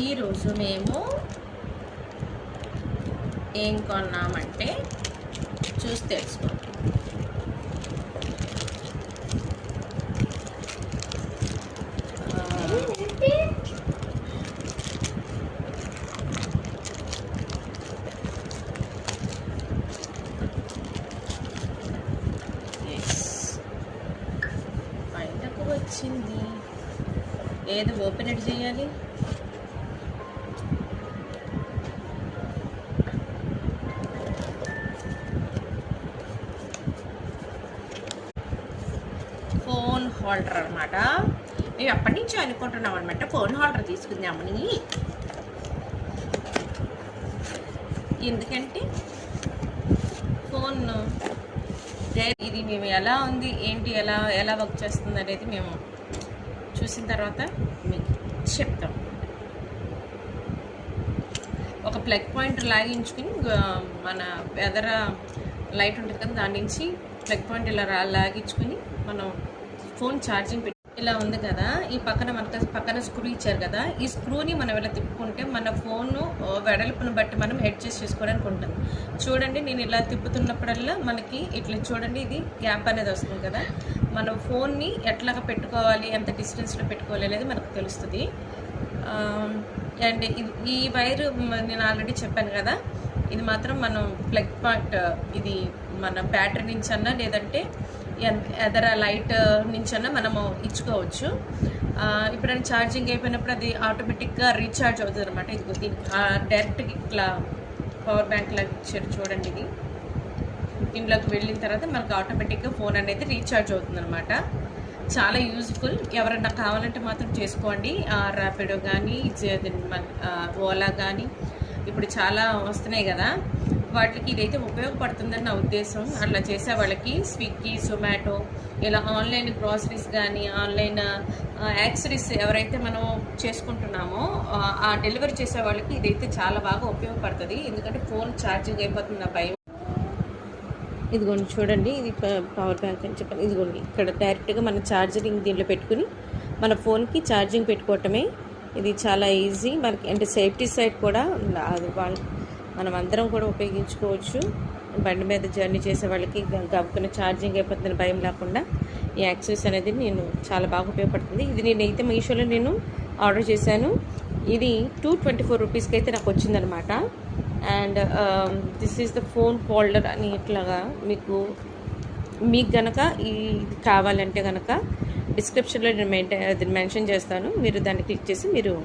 ఈరోజు మేము ఏం కొన్నామంటే చూసి తెలుసుకోండి. బయటకు వచ్చింది, ఏది ఓపెన్ ఎడ్ చేయాలి. ఫోన్ హోల్డర్ అనమాట. మేము ఎప్పటి నుంచో అనుకుంటున్నాం అనమాట ఫోన్ హోల్డర్ తీసుకుందామని. ఎందుకంటే ఫోన్ ఇది మేము ఎలా ఉంది ఏంటి ఎలా వర్క్ చేస్తుంది అనేది మేము చూసిన తర్వాత మీకు చెప్తాం. ఒక ప్లగ్ పాయింట్ లాగించుకుని మన ఎదర లైట్ ఉంటుంది కదా, దాని నుంచి ప్లగ్ పాయింట్ ఇలా లాగించుకుని మనం ఫోన్ ఛార్జింగ్ పెట్టి ఇలా ఉంది కదా, ఈ పక్కన స్క్రూ ఇచ్చారు కదా, ఈ స్క్రూని మనం ఇలా తిప్పుకుంటే మన ఫోన్ వెడల్పును బట్టి మనం అడ్జస్ట్ చేసుకోవడానికి ఉంటుంది. చూడండి, నేను ఇలా తిప్పుతున్నప్పుడల్లా మనకి ఇట్లా చూడండి, ఇది గ్యాప్ అనేది వస్తుంది కదా, మన ఫోన్ని ఎట్లాగా పెట్టుకోవాలి, ఎంత డిస్టెన్స్లో పెట్టుకోవాలి అనేది మనకు తెలుస్తుంది. అండ్ ఈ వైర్ నేను ఆల్రెడీ చెప్పాను కదా, ఇది మాత్రం మనం ప్లగ్ పాయింట్, ఇది మన బ్యాటరీ నుంచి అన్నా లేదంటే ఎదర లైట్ నుంచి అన్నా మనము ఇచ్చుకోవచ్చు. ఎప్పుడైనా ఛార్జింగ్ అయిపోయినప్పుడు అది ఆటోమేటిక్గా రీఛార్జ్ అవుతుంది అనమాట. ఇది దీనికి డైరెక్ట్గా ఇట్లా పవర్ బ్యాంక్ లాగా ఇచ్చారు చూడండి. ఇది ఇంట్లోకి వెళ్ళిన తర్వాత మనకు ఆటోమేటిక్గా ఫోన్ అనేది రీఛార్జ్ అవుతుంది అనమాట. చాలా యూజ్ఫుల్. ఎవరైనా కావాలంటే మాత్రం చేసుకోండి. ర్యాపిడో కానీ ఓలా కానీ ఇప్పుడు చాలా వస్తున్నాయి కదా, వాటికి ఇదైతే ఉపయోగపడుతుందని నా ఉద్దేశం. అట్లా చేసే వాళ్ళకి స్విగ్గీ, జొమాటో ఇలా ఆన్లైన్ గ్రాసరీస్ కానీ ఆన్లైన్ యాక్సెసరీస్ ఎవరైతే మనం చేసుకుంటున్నామో ఆ డెలివరీ చేసే వాళ్ళకి ఇదైతే చాలా బాగా ఉపయోగపడుతుంది. ఎందుకంటే ఫోన్ ఛార్జింగ్ అయిపోతుంది నా భయం. ఇదిగోండి చూడండి, ఇది పవర్ బ్యాంక్ అని చెప్పాను. ఇదిగోండి ఇక్కడ డైరెక్ట్గా మన ఛార్జరింగ్ దీంట్లో పెట్టుకుని మన ఫోన్కి ఛార్జింగ్ పెట్టుకోవటమే. ఇది చాలా ఈజీ మనకి, అంటే సేఫ్టీ సైడ్ కూడా అది మనం అందరం కూడా ఉపయోగించుకోవచ్చు. బండి మీద జర్నీ చేసే వాళ్ళకి గబుక్కున ఛార్జింగ్ అయిపోతుందని భయం లేకుండా ఈ యాక్సెస్ అనేది నేను చాలా బాగా ఉపయోగపడుతుంది. ఇది నేనైతే మీషోలో నేను ఆర్డర్ చేశాను. ఇది 224 రూపీస్కి అయితే నాకు వచ్చిందనమాట. And this is the phone holder అని ఇట్లాగా మీకు కనుక ఇది కావాలంటే కనుక డిస్క్రిప్షన్లో నేను మెన్షన్ చేస్తాను. మీరు దాన్ని క్లిక్ చేసి మీరు